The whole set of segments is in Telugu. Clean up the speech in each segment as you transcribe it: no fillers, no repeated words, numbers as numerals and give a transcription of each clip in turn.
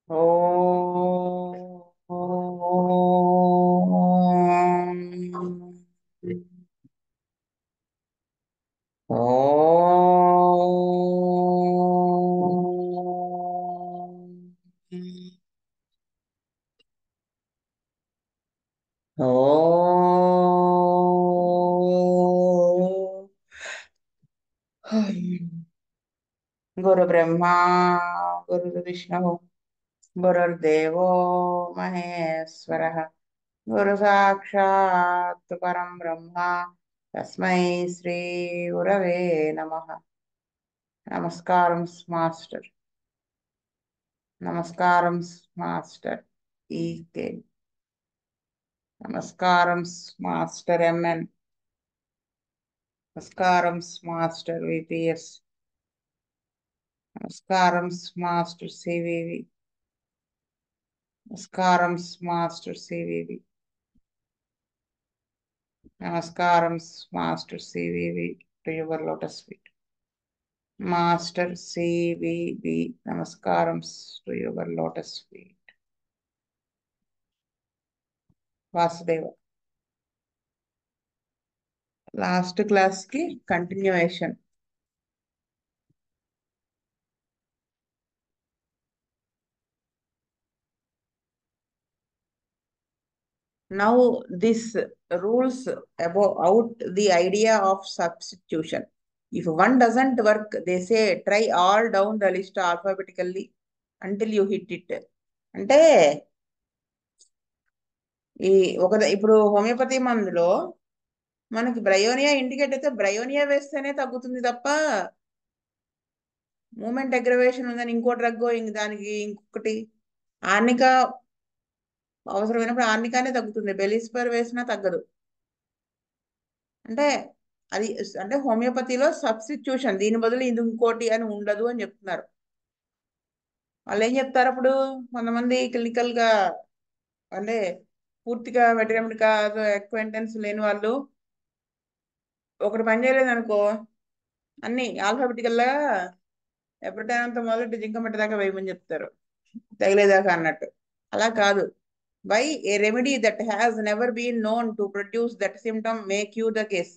ఓం గురు బ్రహ్మా గురు విష్ణు గురుర్దేవో మహేశ్వర గురు సాక్షాత్ పరం బ్రహ్మ తస్మై శ్రీ గురవే నమః. నమస్కారం మాస్టర్. నమస్కారం మాస్టర్ ఈకే. నమస్కారం మాస్టర్ ఎంఎన్. నమస్కారం మాస్టర్ విపిఎస్. నమస్కారం మాస్టర్ సివివి. నమస్కారం మాస్టర్ సివివి. నమస్కారం master CVV to your lotus feet. Master CVV నమస్కారం to your lotus feet. Vasudeva. Last class కి continuation. Now this rules about the idea of substitution. If one doesn't work, they say try all down the list alphabetically until you hit it. అంటే ఈ ఇప్పుడు హోమియోపతి మందులో మనకి బ్రయోనియా ఇండికేట్ అయితే బ్రయోనియా వేస్తేనే తగ్గుతుంది తప్ప మూమెంట్ అగ్రవేషన్ ఉందని ఇంకో డ్రగ్ దానికి ఇంకొకటి ఆర్నికా అవసరమైనప్పుడు ఆర్నికానే తగ్గుతుంది, బెలిస్పర్ వేసినా తగ్గదు. అంటే అది అంటే హోమియోపతిలో సబ్స్టిట్యూషన్, దీని బదులు ఇది ఇంకోటి అని ఉండదు అని చెప్తున్నారు. వాళ్ళు ఏం చెప్తారు అప్పుడు? కొంతమంది క్లినికల్ గా అంటే పూర్తిగా వెటరమిక్ అక్వైంటెన్స్ లేని వాళ్ళు ఒకటి పని చేయలేదు అనుకో, అన్ని ఆల్ఫాబెటికల్ గా ఎప్పటికైనా మొదటి జింకమెట్ట దాకా వేయమని చెప్తారు, తగిలేదాకా అన్నట్టు. అలా కాదు. Why a remedy that has never been known to produce that symptom may cure the case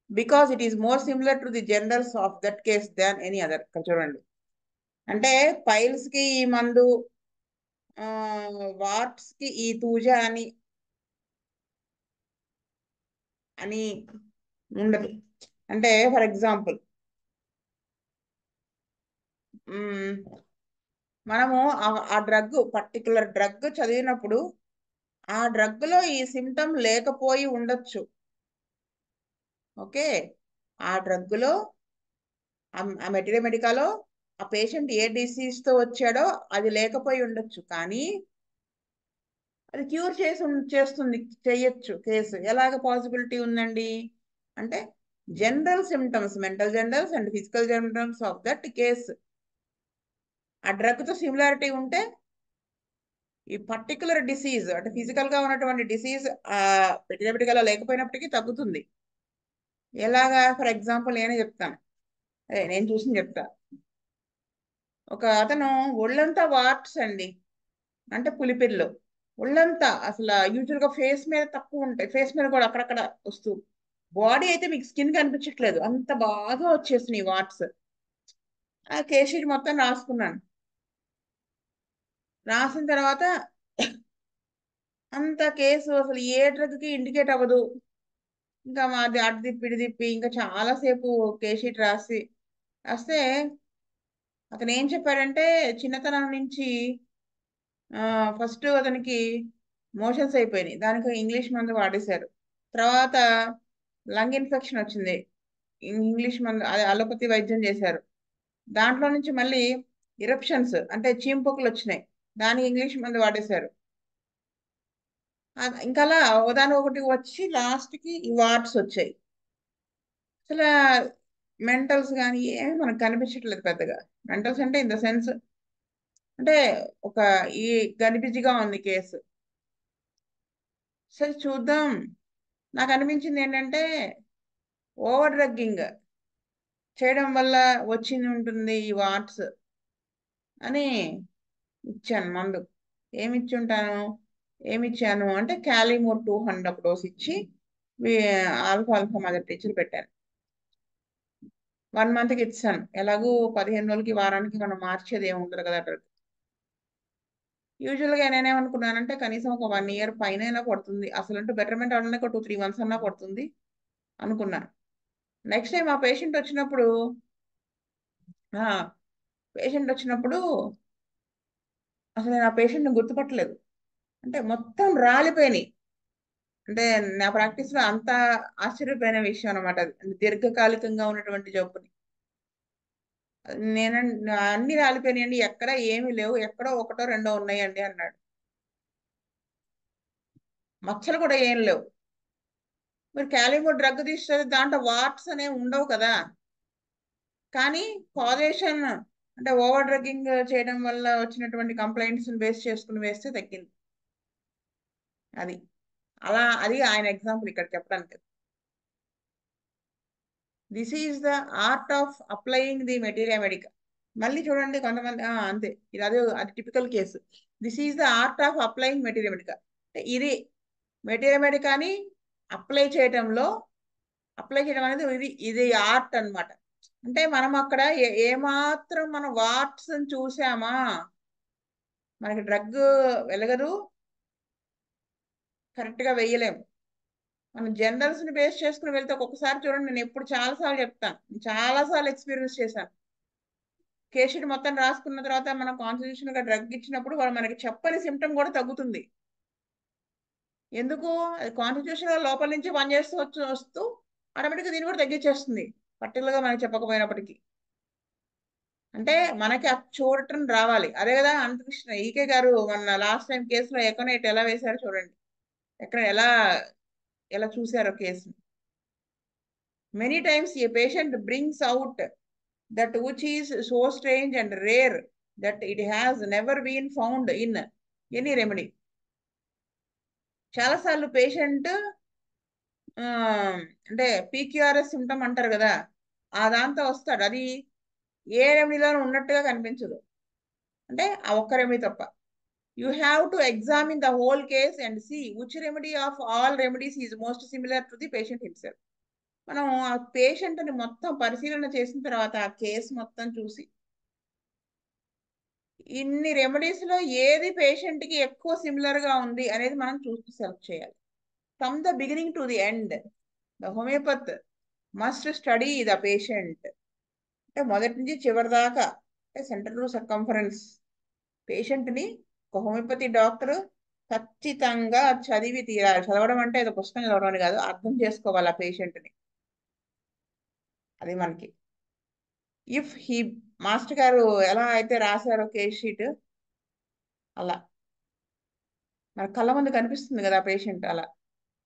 because it is more similar to the generals of that case than any other. చూడండి, అంటే పైల్స్ కి ఈ మందు, వాట్స్ కి ఈ తూజా అని అని ఉండదు. అంటే ఫర్ ఎగ్జాంపుల్ మనము ఆ డ్రగ్, పర్టికులర్ డ్రగ్ చదివినప్పుడు ఆ డ్రగ్ లో ఈ సిమ్టమ్ లేకపోయి ఉండొచ్చు. ఓకే, ఆ డ్రగ్ లో ఆ మెడికాలో ఆ పేషెంట్ ఏ డిసీజ్ తో వచ్చాడో అది లేకపోయి ఉండొచ్చు, కానీ అది క్యూర్ చేస్తుంది, చేయొచ్చు కేసు. ఎలాగ పాసిబిలిటీ ఉందండి అంటే general symptoms, mental generals and physical generals of that case ఆ డ్రగ్ తో సిమిలారిటీ ఉంటే ఈ పర్టికులర్ డిసీజ్ అంటే ఫిజికల్ గా ఉన్నటువంటి డిసీజ్ ఆ మెడికల్ లేకపోయినప్పటికీ తగ్గుతుంది. ఎలాగా? ఫర్ ఎగ్జాంపుల్ నేనే చెప్తాను, అదే నేను చూసి చెప్తా. ఒక అతను ఒళ్ళంతా వాట్స్ అండి, అంటే పులిపిర్లు ఒళ్ళంతా, అసలు యూజువల్ గా ఫేస్ మీద తక్కువ ఉంటాయి, ఫేస్ మీద కూడా అక్కడక్కడ వస్తూ, బాడీ అయితే మీకు స్కిన్ కనిపించట్లేదు, అంత బాగా వచ్చేసినాయి వాట్స్. ఆ కేస్ షీట్ మొత్తం రాసుకున్నాను. రాసిన తర్వాత అంత కేసు అసలు ఏ డ్రగ్ కి ఇండికేట్ అవ్వదు. ఇంకా మాది అటు తిప్పి ఇటు తిప్పి ఇంకా చాలాసేపు కేస్ షీట్ రాస్తే అతను ఏం చెప్పాడంటే చిన్నతనం నుంచి ఫస్ట్ అతనికి మోషన్స్ అయిపోయినాయి, దానికి ఇంగ్లీష్ మందు వాడేశారు. తర్వాత లంగ్ ఇన్ఫెక్షన్ వచ్చింది, ఇంగ్లీష్ మందు అదే అలోపతి వైద్యం చేశారు. దాంట్లో నుంచి మళ్ళీ ఇరప్షన్స్ అంటే చీంపొక్కులు వచ్చినాయి, దానికి ఇంగ్లీష్ మందు వాడేశారు. ఇంకా అలా ఒకదాని ఒకటి వచ్చి లాస్ట్కి ఈ వార్డ్స్ వచ్చాయి. అసలు మెంటల్స్ కానీ ఏమి మనకు కనిపించట్లేదు పెద్దగా. మెంటల్స్ అంటే ఇన్ ద సెన్స్ అంటే ఒక ఈ గనిబిజిగా ఉంది కేసు. సరే చూద్దాం. నాకు అనిపించింది ఏంటంటే ఓవర్ డ్రగ్గింగ్ చేయడం వల్ల వచ్చింది ఉంటుంది ఈ వాట్స్ అని ఇచ్చాను మందు. ఏమిచ్చాను అంటే క్యాలిమోర్ 200 ఒక డోస్ ఇచ్చి ఆల్ఫా ఆల్ఫా మదర్ టీచర్ పెట్టాను. 1 మంత్కి ఇచ్చాను. ఎలాగూ 15 రోజులకి వారానికి మనం మార్చేది ఏమి ఉండదు కదా డ్రగ్. యూజువల్గా నేనేమనుకున్నానంటే కనీసం ఒక 1 ఇయర్ పైన పడుతుంది, అసలు బెటర్మెంట్ అవడానికి ఒక 2-3 months అన్నా పడుతుంది అనుకున్నాను. నెక్స్ట్ టైం ఆ పేషెంట్ వచ్చినప్పుడు అసలు నేను ఆ పేషెంట్ని గుర్తుపట్టలేదు. అంటే మొత్తం రాలిపోయినాయి. అంటే నా ప్రాక్టీస్ లో అంత ఆశ్చర్యపోయిన విషయం అనమాట అది. అంటే దీర్ఘకాలికంగా ఉన్నటువంటి జబ్బుని నేను అన్ని రాలిపోయినాయండి, ఎక్కడ ఏమీ లేవు, ఎక్కడో ఒకటో రెండో ఉన్నాయండి అన్నాడు. మచ్చలు కూడా ఏం లేవు. మరి క్యాలిమో డ్రగ్ తీస్తే దాంట్లో వాట్స్ అనేవి ఉండవు కదా. కానీ కాజేషన్ అంటే ఓవర్ డ్రగ్గింగ్ చేయడం వల్ల వచ్చినటువంటి కంప్లైంట్స్ బేస్ చేసుకుని వేస్తే తగ్గింది. అది ఆయన ఎగ్జాంపుల్ ఇక్కడ చెప్పడానికి. This is the art of applying the materia medica. మళ్ళీ చూడండి కొంతమంది అంతే, అది typical case. This is the art of applying materia medica. ఇది మెటీరియా మెడికాని అప్లై చేయడం అనేది ఇది ఆర్ట్ అన్నమాట. అంటే మనం అక్కడ ఏమాత్రం మనం వాట్స్ చూసామా మనకి డ్రగ్ వెలగదు, కరెక్ట్ గా వేయలేము. మనం జనరల్స్ ని బేస్ చేసుకుని వెళ్తే ఒక్కొక్కసారి చూడండి, నేను ఎప్పుడు చాలాసార్లు చెప్తాను, చాలాసార్లు ఎక్స్పీరియన్స్ చేశాను. కేషీట్ మొత్తం రాసుకున్న తర్వాత మనం కాన్స్టిట్యూషన్ గా డ్రగ్ ఇచ్చినప్పుడు వాళ్ళు మనకి చెప్పని సిమ్టమ్ కూడా తగ్గుతుంది. ఎందుకు? అది కాన్స్టిట్యూషన్ లోపల నుంచి పనిచేస్తూ వస్తూ ఆటోమేటిక్గా దీన్ని కూడా తగ్గించేస్తుంది, పర్టికులర్ గా మనకి చెప్పకపోయినప్పటికీ. అంటే మనకి చూడటం రావాలి. అదే కదా అనంతకృష్ణ ఈకే గారు మన లాస్ట్ టైం కేసులో ఎకనైట్ ఎలా వేశారో చూడండి, ఎక్కడ ఎలా ఎలా చూసారో case. Many times A patient brings out that which is so strange and rare that it has never been found in any remedy. చాలాసార్లు పేషెంట్ అంటే పీక్యూఆర్ఎస్ సిమ్టమ్ అంటారు కదా, ఆ దాంతో వస్తాడు. అది ఏ రెమెడీలోనూ ఉన్నట్టుగా కనిపించదు, అంటే ఆ ఒక్క రెమెడీ తప్ప. You have to examine the whole case and see which remedy of all remedies is most similar to the patient himself. మనం ఆ పేషెంట్ని మొత్తం పరిశీలన చేసిన తర్వాత ఆ కేసు మొత్తం చూసి ఇన్ని రెమెడీస్ లో ఏది పేషెంట్ కి ఎక్కువ సిమిలర్ గా ఉంది అనేది మనం చూసి సెలెక్ట్ చేయాలి. From the beginning to the end the homeopath must study the patient. అంటే మొదటి నుంచి చివరి దాకా, అంటే సెంటర్ టు సర్కంఫరెన్స్ పేషెంట్ ని ఒక హోమియోపతి డాక్టర్ ఖచ్చితంగా చదివి తీరాలి. చదవడం అంటే ఏదో పుస్తకం చదవడం కాదు, అర్థం చేసుకోవాలి ఆ పేషెంట్ ని. అది మనకి ఇఫ్ హీ మాస్టర్ గారు ఎలా అయితే రాశారో కేస్ షీట్, అలా మన కళ్ళ ముందు కనిపిస్తుంది కదా పేషెంట్, అలా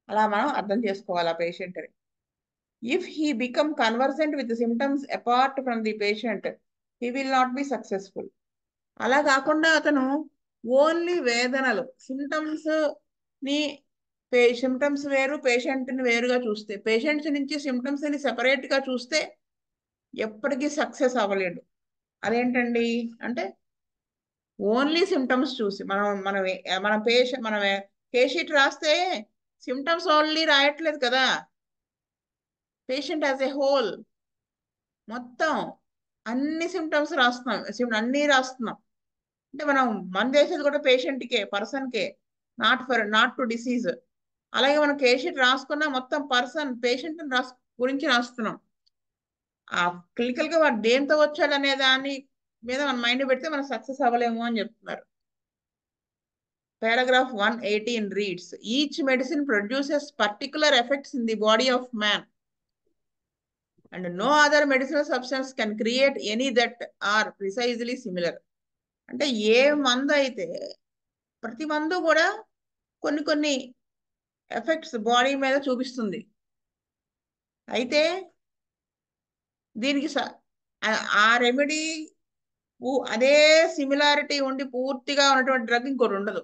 అలా మనం అర్థం చేసుకోవాలి ఆ పేషెంట్ని. If he become conversant with symptoms apart from the patient he will not be successful. అలా కాకుండా అతను ఓన్లీ వేదనలు సిమ్టమ్స్ ని సిమ్టమ్స్ వేరు పేషెంట్ని వేరుగా చూస్తే, పేషెంట్స్ నుంచి సిమ్టమ్స్ ని సెపరేట్ గా చూస్తే ఎప్పటికీ సక్సెస్ అవ్వలేడు. అదేంటండి అంటే ఓన్లీ సిమ్టమ్స్ చూసి మన పేషెంట్ మనం కేస్ షీట్ రాస్తే సిమ్టమ్స్ ఓన్లీ రాయట్లేదు కదా, పేషెంట్ యాజ్ ఏ హోల్ మొత్తం అన్ని సిమ్టమ్స్ అన్ని రాస్తున్నాం. అంటే మనం మందు వేసేది కూడా పేషెంట్కే, పర్సన్కే, నాట్ టు డిసీజ్. అలాగే మనం కేస్ షీట్ రాసుకున్నా మొత్తం పేషెంట్ గురించి రాస్తున్నాం. ఆ క్లినికల్ గా వాడు దేంతో వచ్చాడు అనే దాని మీద మన మైండ్ పెడితే మనం సక్సెస్ అవ్వలేము అని చెప్తున్నారు. Paragraph 118 reads, each medicine produces particular effects in the body of man and no other medicinal substance can create any that are precisely similar. అంటే ఏ మందు అయితే ప్రతి మందు కూడా కొన్ని కొన్ని ఎఫెక్ట్స్ బాడీ మీద చూపిస్తుంది. అయితే దీనికి ఆ రెమెడీ అదే సిమిలారిటీ ఉండి పూర్తిగా ఉన్నటువంటి డ్రగ్ ఇంకోటి ఉండదు.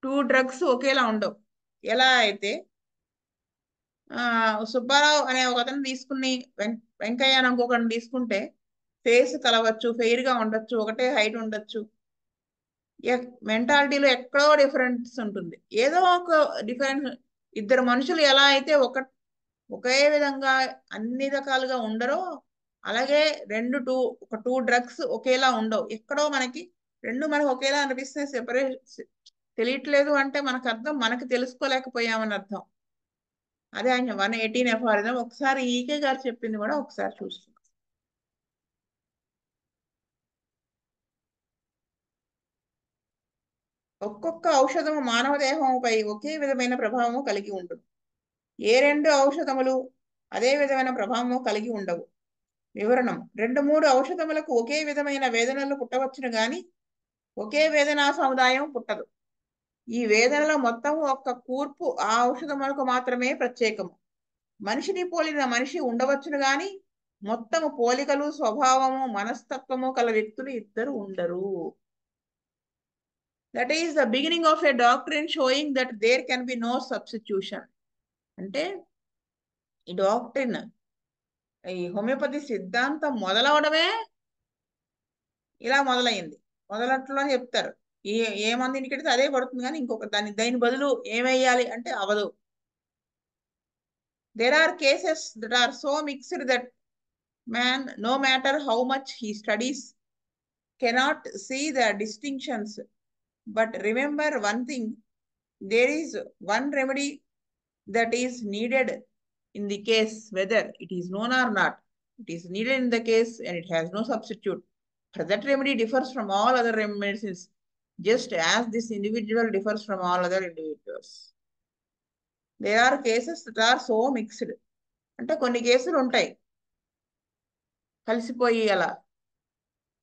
2 drugs ఒకేలా ఉండవు. ఎలా అయితే సుబ్బారావు అనే ఒక అతను తీసుకుని వెంకయ్య అని ఇంకొకరిని తీసుకుంటే ఫేస్ కలవచ్చు, ఫెయిర్ గా ఉండొచ్చు, ఒకటే హైట్ ఉండొచ్చు, మెంటాలిటీలో ఎక్కడో డిఫరెన్స్ ఉంటుంది. ఏదో ఒక డిఫరెన్స్. ఇద్దరు మనుషులు ఎలా అయితే ఒకే విధంగా అన్ని రకాలుగా ఉండరో, అలాగే ఒక టూ డ్రగ్స్ ఒకేలా ఉండవు. ఎక్కడో మనకు ఒకేలా అనిపిస్తే సెపరేట్ తెలియట్లేదు అంటే మనకు అర్థం మనకి తెలుసుకోలేకపోయామని అర్థం. అదే ఆయన 118 ఎఫారిజం. ఒకసారి ఈకే గారు చెప్పింది కూడా ఒకసారి చూస్తున్నాం. ఒక్కొక్క ఔషధము మానవ దేహంపై ఒకే విధమైన ప్రభావము కలిగి ఉంటుంది. ఏ రెండు ఔషధములు అదే విధమైన ప్రభావము కలిగి ఉండవు. వివరణం: 2-3 ఔషధములకు ఒకే విధమైన వేదనలు పుట్టవచ్చును గాని ఒకే వేదనా సముదాయం పుట్టదు. ఈ వేదనల మొత్తం ఒక్క కూర్పు ఆ ఔషధములకు మాత్రమే ప్రత్యేకము. మనిషిని పోలిన మనిషి ఉండవచ్చును గాని మొత్తము పోలికలు, స్వభావము, మనస్తత్వము కల వ్యక్తులు ఇద్దరు ఉండరు. That is the beginning of a doctrine showing that there can be no substitution. అంటే ఈ డాక్ట్రిన్, ఈ హోమియోపతి సిద్ధాంతం మొదలవడమే ఇలా మొదలైంది. మొదలట్లో చెప్తారు ఏ మందు ఇంటికెడితే అదే పడుతుంది, కానీ ఇంకొక దాని బదులు ఏమేయాలి అంటే అవదు. There are cases that are so mixed that man, no matter how much he studies, cannot see the distinctions. But remember one thing, there is one remedy that is needed in the case, whether it is known or not. It is needed in the case and it has no substitute. For that remedy differs from all other medicines, just as this individual differs from all other individuals. There are cases that are so mixed. అంటే కొన్ని కేసులు ఉంటాయి కలిసిపోయి అలా,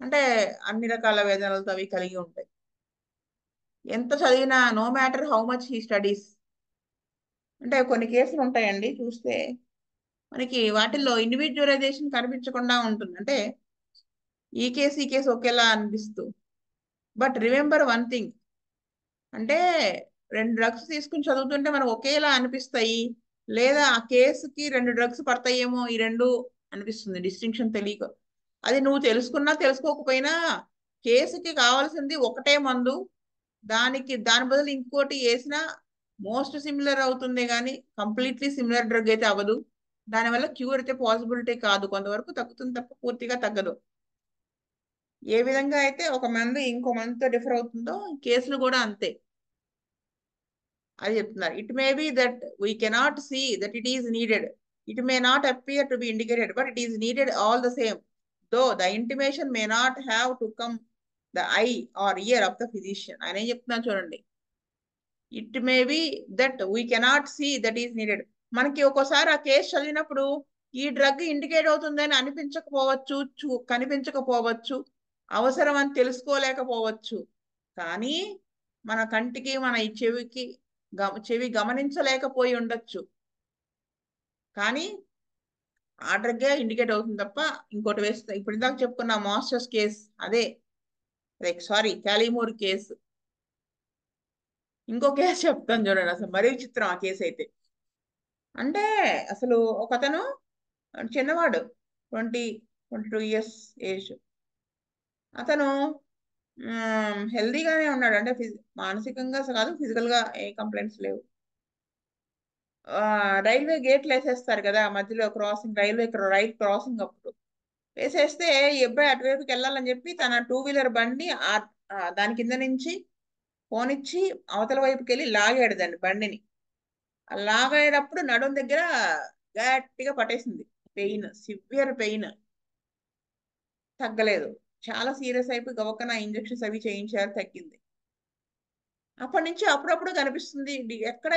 అంటే అన్ని రకాల వేదనలతో అవి కలిగి ఉంటాయి. ఎంత చదివినా, no matter how much he studies, అంటే కొన్ని కేసులు ఉంటాయండి చూస్తే మనకి వాటిల్లో ఇండివిజువలైజేషన్ కనిపించకుండా ఉంటుంది. అంటే ఈ కేసు ఒకేలా అనిపిస్తూ. బట్ రిమెంబర్ వన్ థింగ్, అంటే 2 డ్రగ్స్ తీసుకుని చదువుతుంటే మనకు ఒకేలా అనిపిస్తాయి, లేదా ఆ కేసుకి 2 డ్రగ్స్ పడతాయేమో ఈ రెండు అనిపిస్తుంది, డిస్టింక్షన్ తెలియక. అది నువ్వు తెలుసుకున్నా తెలుసుకోకపోయినా కేసుకి కావాల్సింది ఒకటే మందు, దాని బదులు ఇంకోటి వేసినా మోస్ట్ సిమిలర్ అవుతుంది, కానీ కంప్లీట్లీ సిమిలర్ డ్రగ్ అయితే అవ్వదు. దానివల్ల క్యూర్ అయితే పాసిబిలిటీ కాదు, కొంతవరకు తగ్గుతుంది తప్ప పూర్తిగా తగ్గదు. ఏ విధంగా అయితే ఒక మందు ఇంకో మందుతో డిఫర్ అవుతుందో కేసులు కూడా అంతే. అది చెప్తున్నారు. It may be that we cannot see that it is needed, it may not appear to be indicated, but it is needed all the same, though the intimation may not have to come the eye or ear of the physician. ఆయన ఏం చెప్తున్నా చూడండి. It may be that we cannot see that is needed. మనకి ఒక్కోసారి ఆ కేసు చదివినప్పుడు ఈ డ్రగ్ ఇండికేట్ అవుతుందని అనిపించకపోవచ్చు, కనిపించకపోవచ్చు, అవసరం అని తెలుసుకోలేకపోవచ్చు. కానీ మన కంటికి, మన ఈ చెవి గమనించలేకపోయి ఉండొచ్చు, కానీ ఆ డ్రగ్గే ఇండికేట్ అవుతుంది తప్ప ఇంకోటి వేస్తే. ఇప్పుడు ఇందాక చెప్పుకున్న మాస్టర్స్ కేసు అదే, సారీ క్యాలిమోర్ కేసు. ఇంకో కేసు చెప్తాను చూడండి, అసలు మరీ విచిత్రం ఆ కేసు అయితే. అంటే అసలు ఒక అతను చిన్నవాడు, 22 ఇయర్స్ ఏజ్. అతను హెల్దీగానే ఉన్నాడు, అంటే మానసికంగా కాదు, ఫిజికల్ గా ఏ కంప్లైంట్స్ లేవు. రైల్వే గేట్లు వేసేస్తారు కదా మధ్యలో, రైల్ క్రాసింగ్ అప్పుడు వేసేస్తే ఈ అబ్బాయి అటువైపుకి వెళ్ళాలని చెప్పి తన 2-వీలర్ బండి దాని కింద నుంచి పోనిచ్చి అవతల వైపుకి వెళ్ళి లాగాడు దాన్ని, బండిని. లాగేటప్పుడు నడుం దగ్గర గట్టిగా పట్టేసింది, పెయిన్, సివియర్ పెయిన్, తగ్గలేదు. చాలా సీరియస్ అయిపోయి గవకన ఇంజక్షన్స్ అవి చేయించారు, తగ్గింది. అప్పటి నుంచి అప్పుడప్పుడు కనిపిస్తుంది, ఎక్కడ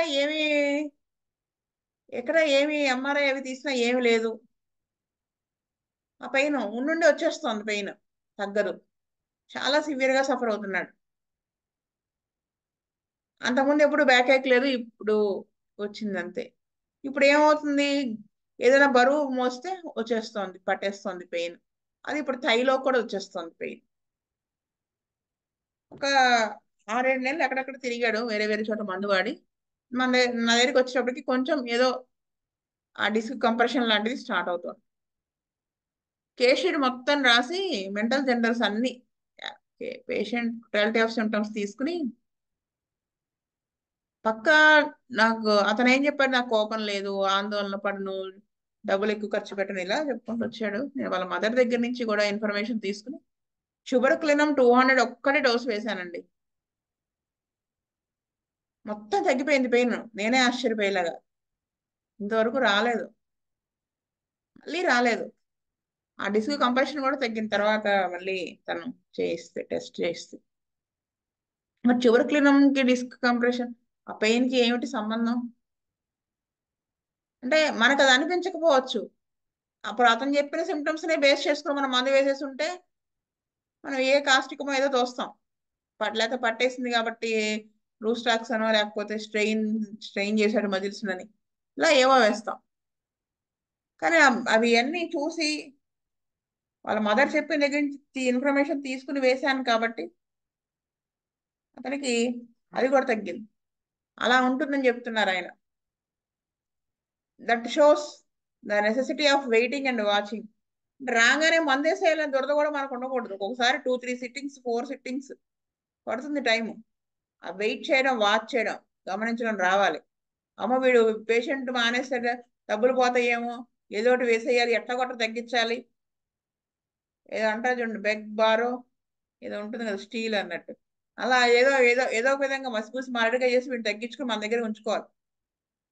ఏమి ఎంఆర్ఐ అవి తీసినా ఏమి లేదు. ఆ పెయిన్ ఉండి వచ్చేస్తుంది, పెయిన్ తగ్గదు, చాలా సివియర్ గా సఫర్ అవుతున్నాడు. అంతకుముందు ఎప్పుడు బ్యాక్ ఏక్ లేదు, ఇప్పుడు వచ్చింది అంతే. ఇప్పుడు ఏమవుతుంది, ఏదైనా బరువు మోస్తే వచ్చేస్తుంది, పట్టేస్తుంది పెయిన్. అది ఇప్పుడు థైలో కూడా వచ్చేస్తుంది పెయిన్. ఒక 6-7 నెలలు ఎక్కడెక్కడ తిరిగాడు, వేరే వేరే చోట మందు వాడి. నా దగ్గరికి వచ్చేటప్పటికి కొంచెం ఏదో ఆ డిస్క్ కంప్రెషన్ లాంటిది స్టార్ట్ అవుతుంది. కేస్ షీట్ మొత్తం రాసి మెంటల్ జనరల్స్ అన్ని పేషెంట్ టోటాలిటీ ఆఫ్ సిమ్టమ్స్ తీసుకుని పక్కా నాకు అతను ఏం చెప్పాడు, నాకు కోపం లేదు, ఆందోళన పడను, డబ్బులు ఎక్కువ ఖర్చు పెట్టను, ఇలా చెప్పుకుంటూ వచ్చాడు. నేను వాళ్ళ మదర్ దగ్గర నుంచి కూడా ఇన్ఫర్మేషన్ తీసుకుని షుగర్ క్లినం 200 ఒక్కటే డోస్ వేశానండి. మొత్తం తగ్గిపోయింది పెయిన్. నేనే ఆశ్చర్యపోయేలాగా. ఇంతవరకు రాలేదు, మళ్ళీ రాలేదు. ఆ డిస్క్ కంప్రెషన్ కూడా తగ్గిన తర్వాత మళ్ళీ తను చేయిస్తే టెస్ట్ చేయిస్తే మరి షుగర్ క్లినంకి డిస్క్ కంప్రెషన్ ఆ పెయిన్ కి ఏమిటి సంబంధం? అంటే మనకు అది అనిపించకపోవచ్చు. అప్పుడు అతను చెప్పిన సిమ్టమ్స్ నే బేస్ చేసుకుని మనం మందు వేసేసి ఉంటే మనం ఏ కాస్టికమో ఏదో తోస్తాం. లేకపోతే పట్టేసింది కాబట్టి రూస్టాక్స్ అనో లేకపోతే స్ట్రెయిన్ చేశాడు మజిల్స్ అని ఇలా ఏవో వేస్తాం. కానీ అవి అన్నీ చూసి వాళ్ళ మదర్ చెప్పిన దగ్గర నుంచి ఇన్ఫర్మేషన్ తీసుకుని వేశాను కాబట్టి అతనికి అది కూడా తగ్గింది. అలా ఉంటుందని చెప్తున్నారు ఆయన. That shows the necessity of waiting and watching. రాగానే మందేసేయాలని దురద కూడా మనకు ఉండకూడదు. ఒకసారి 2-3 సిట్టింగ్స్ 4 సిట్టింగ్స్ పడుతుంది టైము. ఆ వెయిట్ చేయడం, వాచ్ చేయడం, గమనించడం రావాలి. అమ్మ వీడు పేషెంట్ మానేస్తాడు, డబ్బులు పోతాయేమో, ఏదో ఒకటి వేసేయాలి, ఎట్లా కొట్ట తగ్గించాలి, ఏదో అంటారు చూడండి బెగ్ బారో ఏదో ఉంటుంది కదా స్టీల్ అన్నట్టు. అలా ఏదో ఏదో ఏదో ఒక విధంగా మసిపూసి మారడిగా చేసి వీడిని తగ్గించుకుని మన దగ్గర ఉంచుకోవాలి.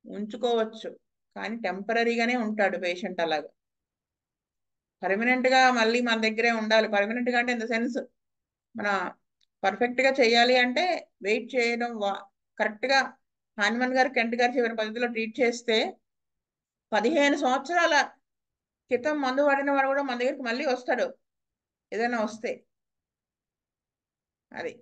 ఉంచుకోవచ్చు, కానీ టెంపరీగానే ఉంటాడు పేషెంట్. అలాగా పర్మనెంట్ గా మళ్ళీ మన దగ్గరే ఉండాలి. పర్మనెంట్ గా అంటే ఇన్ ద సెన్స్ మన పర్ఫెక్ట్ గా చేయాలి అంటే వెయిట్ చేయడం కరెక్ట్ గా హానిమన్ గారు కెంట్ గారు చెప్పిన పద్ధతిలో ట్రీట్ చేస్తే 15 సంవత్సరాల క్రితం మందు వాడిన వాడు కూడా మన దగ్గరికి మళ్ళీ వస్తాడు ఏదైనా వస్తే. అది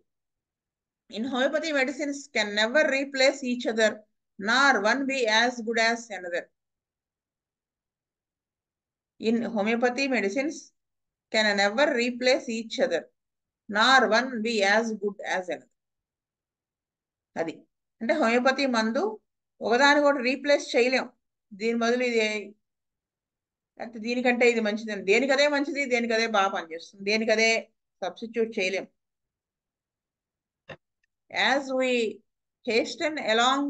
in homoeopathy medicines can never replace each other nor one be as good as another. In homoeopathy medicines can never replace each other nor one be as good as another. అది అంటే హోమియోపతి మందు ఒకదాని కూడా రీప్లేస్ చేయలేం. దీని బదులు ఇది అంటే దీనికంటే ఇది మంచిదని, దేనికదే మంచిది, దేనికదే బాగా పనిచేస్తుంది, దేనికదే సబ్స్టిట్యూట్ చేయలేం. As we hasten along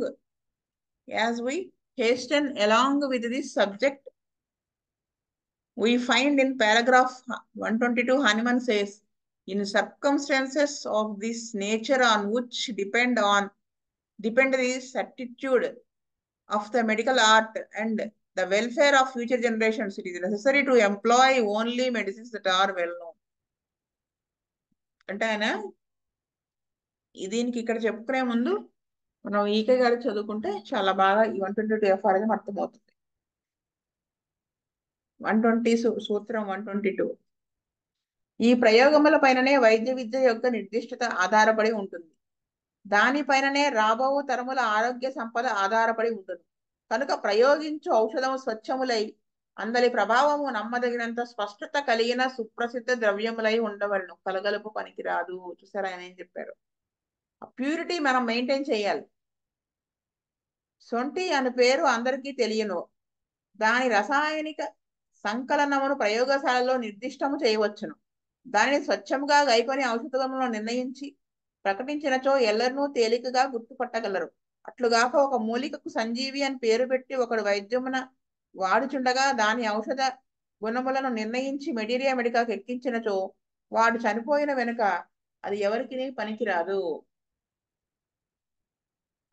as we hasten along with this subject, we find in paragraph 122 Hahnemann says, in circumstances of this nature on which depend the certitude of the medical art and the welfare of future generations, it is necessary to employ only medicines that are well known. అంటే ఆయన దీనికి ఇక్కడ చెప్పుకునే ముందు మనం ఈకే గారు చదువుకుంటే చాలా బాగా ఈ 122 ఎఫ్ఆర్ అర్థమవుతుంది. 120 సూత్రం 122 ఈ ప్రయోగముల పైననే వైద్య విద్య యొక్క నిర్దిష్టత ఆధారపడి ఉంటుంది. దానిపైననే రాబో తరముల ఆరోగ్య సంపద ఆధారపడి ఉంటుంది. కనుక ప్రయోగించు ఔషధము స్వచ్ఛములై అందరి ప్రభావము నమ్మదగినంత స్పష్టత కలిగిన సుప్రసిద్ధ ద్రవ్యములై ఉండవలను, కలగలుపు పనికిరాదు. చూసారా ఆయన ఏం చెప్పారు? ఆ ప్యూరిటీ మనం మెయింటైన్ చేయాలి. సొంటి అని పేరు అందరికీ తెలియను, దాని రసాయనిక సంకలనమును ప్రయోగశాలలో నిర్దిష్టము చేయవచ్చును. దానిని స్వచ్ఛముగా గైకొని ఔషధములను నిర్ణయించి ప్రకటించినచో ఎల్లరినూ తేలికగా గుర్తుపట్టగలరు. అట్లుగాక ఒక మూలికకు సంజీవి అని పేరు పెట్టి ఒకడు వైద్యమున వాడుచుండగా దాని ఔషధ గుణములను నిర్ణయించి మెటీరియా మెడికాకు ఎక్కించినచో వాడు చనిపోయిన వెనుక అది ఎవరికి పనికిరాదు.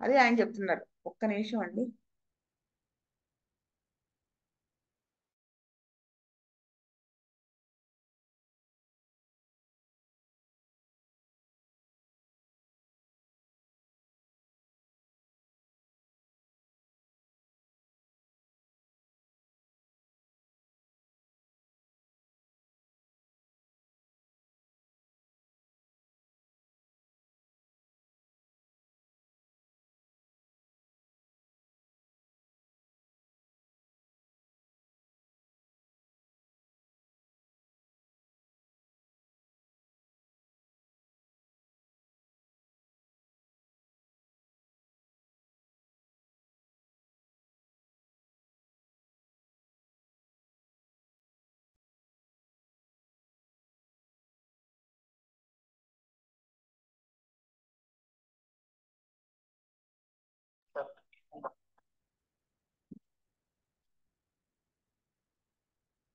అదే ఆయన చెప్తున్నారు. ఒక్క నిమిషం అండి.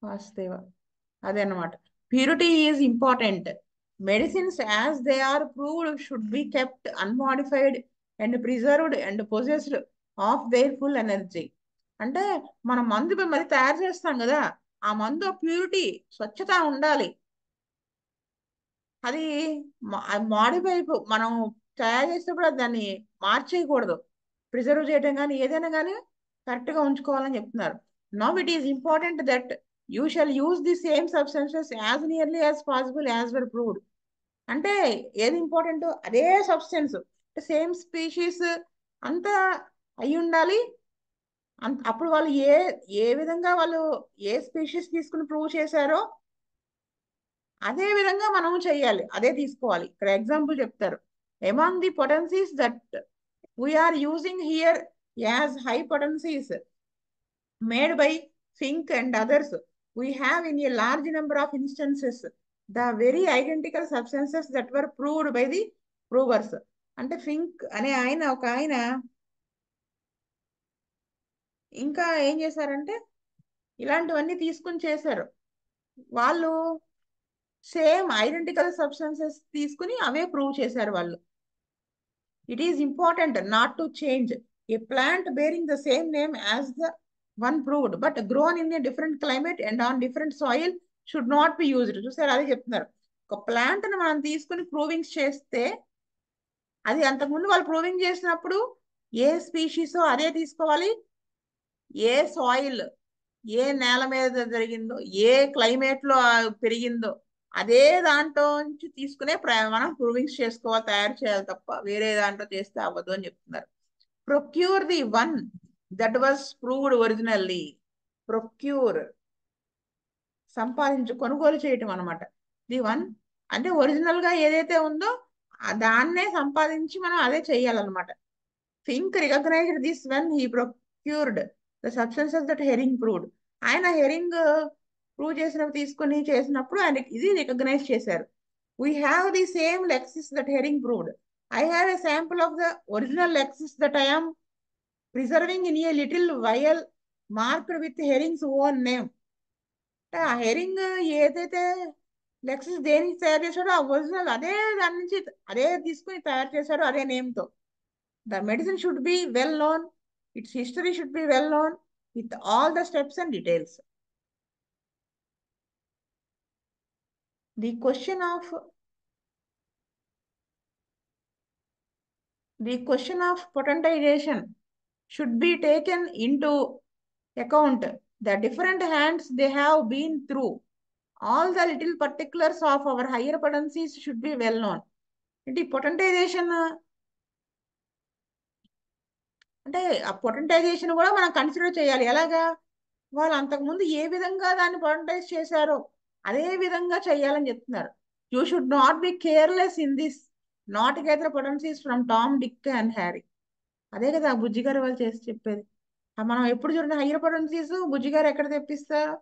వాసుదేవ అదే అన్నమాట. Purity is important. Medicines as they are proved should be kept unmodified and preserved and possessed of their full energy. అంటే మన మందు మరి తయారు చేస్తాం కదా, ఆ మందు ప్యూరిటీ స్వచ్ఛత ఉండాలి. అది మాడిఫై మనం తయారు చేసేటప్పుడు దాన్ని మార్చేయకూడదు. ప్రిజర్వ్ చేయడం కానీ ఏదైనా కానీ కరెక్ట్గా ఉంచుకోవాలని చెప్తున్నారు. Now it is important that you shall use the same substances as nearly as possible as were proved. అంటే ఏది ఇంపార్టెంట్, అదే సబ్స్టెన్స్ సేమ్ స్పీషీస్ అంతా అయి ఉండాలి. అప్పుడు వాళ్ళు ఏ ఏ విధంగా వాళ్ళు ఏ స్పీషీస్ తీసుకుని ప్రూవ్ చేశారో అదే విధంగా మనం చెయ్యాలి, అదే తీసుకోవాలి. ఇక్కడ ఎగ్జాంపుల్ చెప్తారు. Among the potencies that we're using here as high potencies made by Fink and others, we have in a large number of instances the very identical substances that were proved by the provers. అంటే ఫింక్ అనే ఆయన ఒక ఆయన ఇంకా ఏం చేశారంటే ఇలాంటివన్నీ తీసుకుని చేశారు. వాళ్ళు సేమ్ ఐడెంటికల్ సబ్స్టెన్సెస్ తీసుకుని అవే ప్రూవ్ చేశారు వాళ్ళు. It is important not to change A plant bearing the same name as the one proved but grown in a different climate and on different soil should not be used. చూసారు, అదే చెప్తున్నారు. ఒక ప్లాంట్ ని మనం తీసుకుని ప్రూవింగ్స్ చేస్తే అది అంతకుముందు వాళ్ళు ప్రూవింగ్ చేసినప్పుడు ఏ స్పీషీసో అదే తీసుకోవాలి, ఏ సాయిల్ ఏ నేల మీద జరిగిందో ఏ క్లైమేట్ లో పెరిగిందో అదే దాంట్లో నుంచి తీసుకునే మనం ప్రూవింగ్స్ చేసుకోవాలి, తయారు చేయాలి తప్ప వేరే దాంట్లో చేస్తే అవ్వదు అని చెప్తున్నారు. Procure the one that was proved originally. Procure సంపాదించు, కొనుగోలు చేయటం అనమాట. ది వన్ అంటే ఒరిజినల్ గా ఏదైతే ఉందో దాన్నే సంపాదించి మనం అదే చెయ్యాలన్నమాట. Fincke recognised this when he procured the substances that Hering proved. ఆయన హెరింగ్ ప్రూవ్ చేసినప్పుడు తీసుకుని చేసినప్పుడు ఆయన ఇది రికగ్నైజ్ చేశారు. We have the same Lachesis that Hering proved. I have a sample of the original Lachesis that I am preserving in a little vial marked with Hering's own name. అంటే ఆ హెరింగ్ ఏదైతే లెక్సిస్ దేనికి తయారు చేశాడో ఆ ఒరిజినల్ అదే దాని నుంచి అదే తీసుకుని తయారు చేశాడో అదే నేమ్తో. The medicine should be well known, its history should be well known with all the steps and details. The question of potentization should be taken into account. The different hands they have been through. All the little particulars of our higher potencies should be well known. The potentization అంటే ఆ పొటెంటైజేషన్ కూడా మనం కన్సిడర్ చేయాలి. ఎలాగా, వాళ్ళు అంతకుముందు ఏ విధంగా దాన్ని పొటెంటైజ్ చేశారో అదే విధంగా చేయాలని చెప్తున్నారు. You should not be careless in this, not gather potencies from Tom, Dick and Harry. అదే కదా బుజ్జి గారు వాళ్ళు చేసి చెప్పేది. మనం ఎప్పుడు చూడండి హయ్యర్ పొటెన్సీస్ బుజ్జి గారు ఎక్కడ తెప్పిస్తారు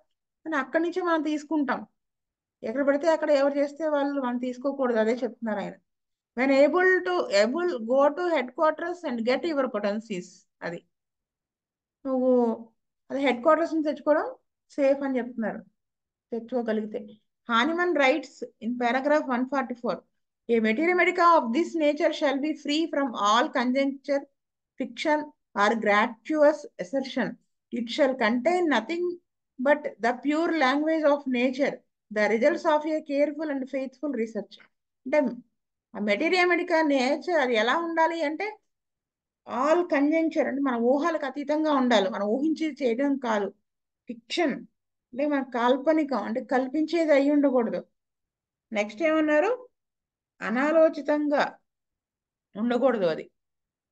అని అక్కడి నుంచి మనం తీసుకుంటాం. ఎక్కడ పడితే అక్కడ ఎవరు చేస్తే వాళ్ళు మనం తీసుకోకూడదు, అదే చెప్తున్నారు ఆయన. when able go to headquarters and get your potencies. అది నువ్వు అది హెడ్ క్వార్టర్స్ నుంచి తెచ్చుకోవడం సేఫ్ అని చెప్తున్నారు, తెచ్చుకోగలిగితే. Hahnemann writes in paragraph 144, a materia medica of this nature shall be free from all conjecture, fiction or gratuitous assertion. It shall contain nothing but the pure language of nature, the results of a careful and faithful research. అంటే ఆ మెటీరియమెటికా నేచర్ అది ఎలా ఉండాలి అంటే ఆల్ కంజంక్చర్ అంటే మన ఊహలకు అతీతంగా ఉండాలి, మనం ఊహించి చేయడం కాదు. ఫిక్షన్ అంటే మన కాల్పనికం అంటే కల్పించేది అయి ఉండకూడదు. నెక్స్ట్ ఏమన్నారు, అనాలోచితంగా ఉండకూడదు అది.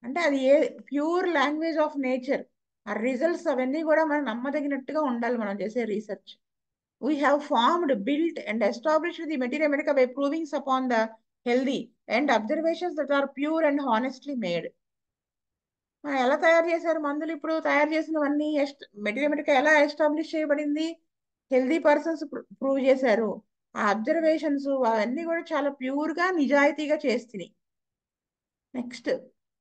అంటే అది ఏ ప్యూర్ లాంగ్వేజ్ ఆఫ్ నేచర్, ఆ రిజల్ట్స్ అవన్నీ కూడా మనం నమ్మదగినట్టుగా ఉండాలి మనం చేసే research. We have formed, built and established the Material by proving upon the healthy and observations that are pure and honestly made. మనం ఎలా తయారు చేశారు మందులు, ఇప్పుడు తయారు చేసినవన్నీ మెటీరియల్ ఎలా ఎస్టాబ్లిష్ చేయబడింది, హెల్దీ పర్సన్స్ ప్రూవ్ చేశారు. ఆ అబ్జర్వేషన్స్ అవన్నీ కూడా చాలా ప్యూర్గా నిజాయితీగా చేస్తున్నాయి. Next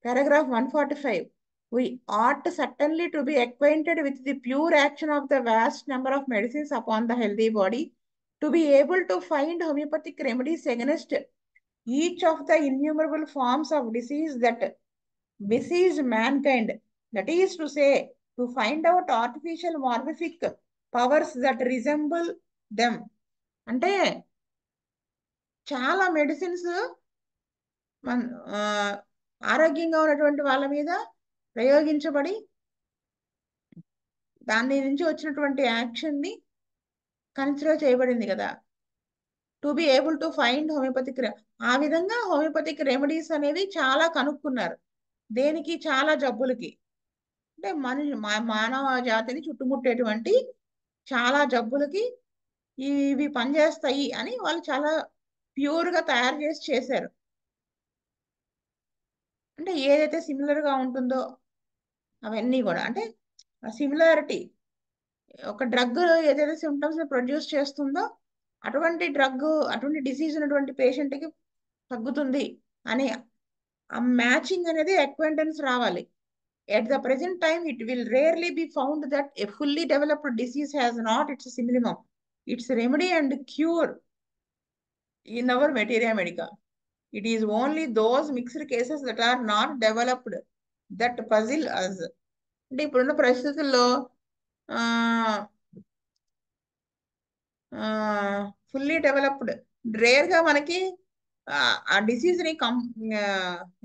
paragraph 145, We ought certainly to be acquainted with the pure action of the vast number of medicines upon the healthy body, to be able to find homeopathic remedies against each of the innumerable forms of disease that besiege mankind. That is to say, to find out artificial morphic powers that resemble them. అంటే చాలా మెడిసిన్స్ మన ఆరోగ్యంగా ఉన్నటువంటి వాళ్ళ మీద ప్రయోగించబడి దాని నుంచి వచ్చినటువంటి యాక్షన్ ని కన్సిడర్ చేయబడింది కదా. To be able to find homoeopathic, ఆ విధంగా హోమియోపతిక్ రెమెడీస్ అనేది చాలా కనుక్కున్నారు. దేనికి? చాలా జబ్బులకి. అంటే మానవ జాతిని చుట్టుముట్టేటువంటి చాలా జబ్బులకి ఇవి పనిచేస్తాయి అని వాళ్ళు చాలా ప్యూర్ గా తయారు చేసి చేశారు. అంటే ఏదైతే సిమిలర్ గా ఉంటుందో అవన్నీ కూడా, అంటే సిమిలారిటీ, ఒక డ్రగ్ ఏదైతే సిమ్టమ్స్ ప్రొడ్యూస్ చేస్తుందో అటువంటి డ్రగ్, అటువంటి డిసీజ్ ఉన్నటువంటి పేషెంట్ కి తగ్గుతుంది అని ఆ మ్యాచింగ్ అనేది అక్వైంటెన్స్ రావాలి. At the present time, it will rarely be found that a fully developed disease has not its simillimum, its remedy and cure in our materia medica. It is only those mixed cases that are not developed that puzzle us. అంటే ఇప్పుడున్న పరిస్థితుల్లో ఫుల్లీ డెవలప్డ్ రేర్ గా మనకి ఆ డిసీజ్ ని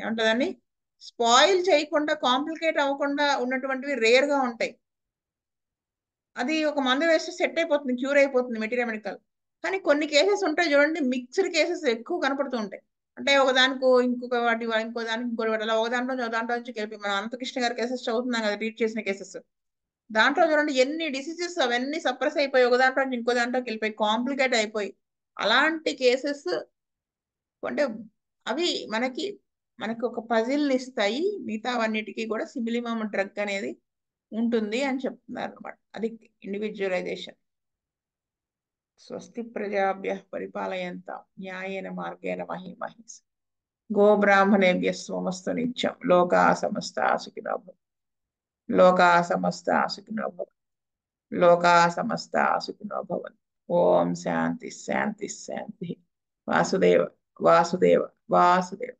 ఏమంటదని స్పాయిల్ చేయకుండా, కాంప్లికేట్ అవ్వకుండా ఉన్నటువంటివి రేర్ గా ఉంటాయి. అది ఒక మందు వేస్తే సెట్ అయిపోతుంది, క్యూర్ అయిపోతుంది మెటీరియల్ మెడికల్. కానీ కొన్ని కేసెస్ ఉంటాయి చూడండి, మిక్స్డ్ కేసెస్ ఎక్కువ కనపడుతూ ఉంటాయి. అంటే ఒకదానికి ఇంకొక వాటి, ఇంకో దానికి ఇంకోటి వాటి, అలా ఒక దాంట్లో నుంచి కలిపి మనం అనంతకృష్ణ గారి కేసెస్ చదువుతున్నాం కదా, ట్రీట్ చేసిన కేసెస్. దాంట్లో చూడండి ఎన్ని డిసీజెస్ అవన్నీ సప్రెస్ అయిపోయి ఒక దాంట్లో నుంచి ఇంకో దాంట్లోకి వెళ్ళిపోయి కాంప్లికేట్ అయిపోయి, అలాంటి కేసెస్ అంటే అవి మనకి ఒక పజిల్ ఇస్తాయి. మిగతావన్నిటికీ కూడా సిమిలిమమ్ డ్రగ్ అనేది ఉంటుంది అని చెప్తున్నారు అనమాట. అది ఇండివిజువలైజేషన్. స్వస్తి ప్రజాభ్య పరిపాలయంతాం న్యాయేన మార్గేణ మహీమహీస్. గోబ్రాహ్మణేభ్య స్వమస్తు నిత్యం. లోకా సమస్తా సుఖినో భవంతు. లోకా సమస్తా సుఖినో భవంతు. లోకా సమస్తా సుఖినో భవంతు. ఓం శాంతి శాంతి శాంతి. వాసుదేవ వాసుదేవ వాసుదేవ.